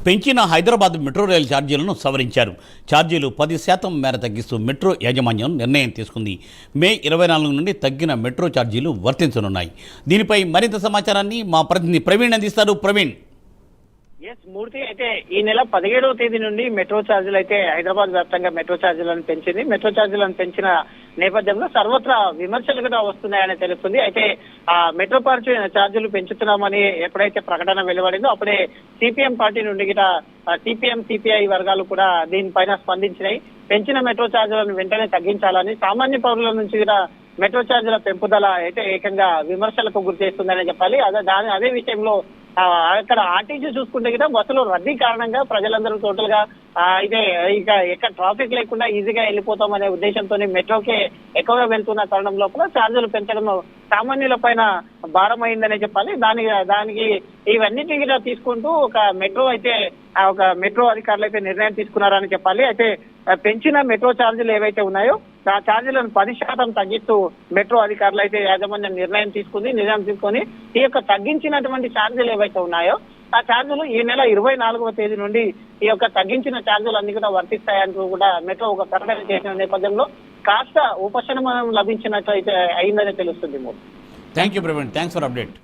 పెంచిన హైదరాబాద్ మెట్రో రైలు ఛార్జీలను సవరించారు. ఛార్జీలు 10% మేర తగ్గిస్తూ మెట్రో యాజమాన్యం నిర్ణయం తీసుకుంది. మే 24 నుండి తగ్గిన మెట్రో ఛార్జీలు వర్తించనున్నాయి. దీనిపై మరింత సమాచారాన్ని మా ప్రతినిధి ప్రవీణ్ అందిస్తారు. ప్రవీణ్. మూర్తి, అయితే ఈ నెల 17వ తేదీ నుండి మెట్రో ఛార్జీలు అయితే హైదరాబాద్ వ్యాప్తంగా మెట్రో ఛార్జీలను పెంచింది. మెట్రో ఛార్జీలను పెంచిన నేపథ్యంలో సర్వత్రా విమర్శలు కూడా వస్తున్నాయని తెలుస్తుంది. అయితే ఆ మెట్రో ఛార్జీలు పెంచుతున్నామని ఎప్పుడైతే ప్రకటన వెలువడిందో అప్పుడే సిపిఎం పార్టీ నుండి గిట సిపిఎం సిపిఐ వర్గాలు కూడా దీనిపైన స్పందించినాయి. పెంచిన మెట్రో ఛార్జీలను వెంటనే తగ్గించాలని, సామాన్య పౌరుల నుంచి కూడా మెట్రో ఛార్జీల పెంపుదల అయితే ఏకంగా విమర్శలకు గురి చేస్తుందని చెప్పాలి. అదే విషయంలో అక్కడ ఆర్టీసీ చూసుకుంటే కదా బస్సులో రద్దీ కారణంగా ప్రజలందరూ టోటల్ గా అయితే ఇక ఎక్కడ ట్రాఫిక్ లేకుండా ఈజీగా వెళ్ళిపోతాం అనే ఉద్దేశంతో మెట్రోకే ఎక్కువగా వెళ్తున్న తరుణం లోపల ఛార్జీలు పెంచడం సామాన్యుల పైన భారం అయిందనే చెప్పాలి. దానికి ఇవన్నిటి కూడా తీసుకుంటూ ఒక మెట్రో అధికారులు అయితే నిర్ణయం తీసుకున్నారని చెప్పాలి. అయితే పెంచిన మెట్రో ఛార్జీలు ఏవైతే ఉన్నాయో ఆ ఛార్జీలను 10% తగ్గిస్తూ మెట్రో అధికారులు అయితే యాజమాన్యం నిర్ణయం తీసుకొని ఈ యొక్క తగ్గించినటువంటి ఛార్జీలు ఏవైతే ఉన్నాయో ఆ ఛార్జీలు ఈ నెల 24వ తేదీ నుండి ఈ యొక్క తగ్గించిన ఛార్జీలు అన్ని కూడా వర్తిస్తాయంటూ కూడా మెట్రో ఒక ప్రకటన చేసిన నేపథ్యంలో కాస్త ఉపశమనం లభించినట్టు అయితే అయిందని తెలుస్తుంది. Thank you Praveen. Thanks for update.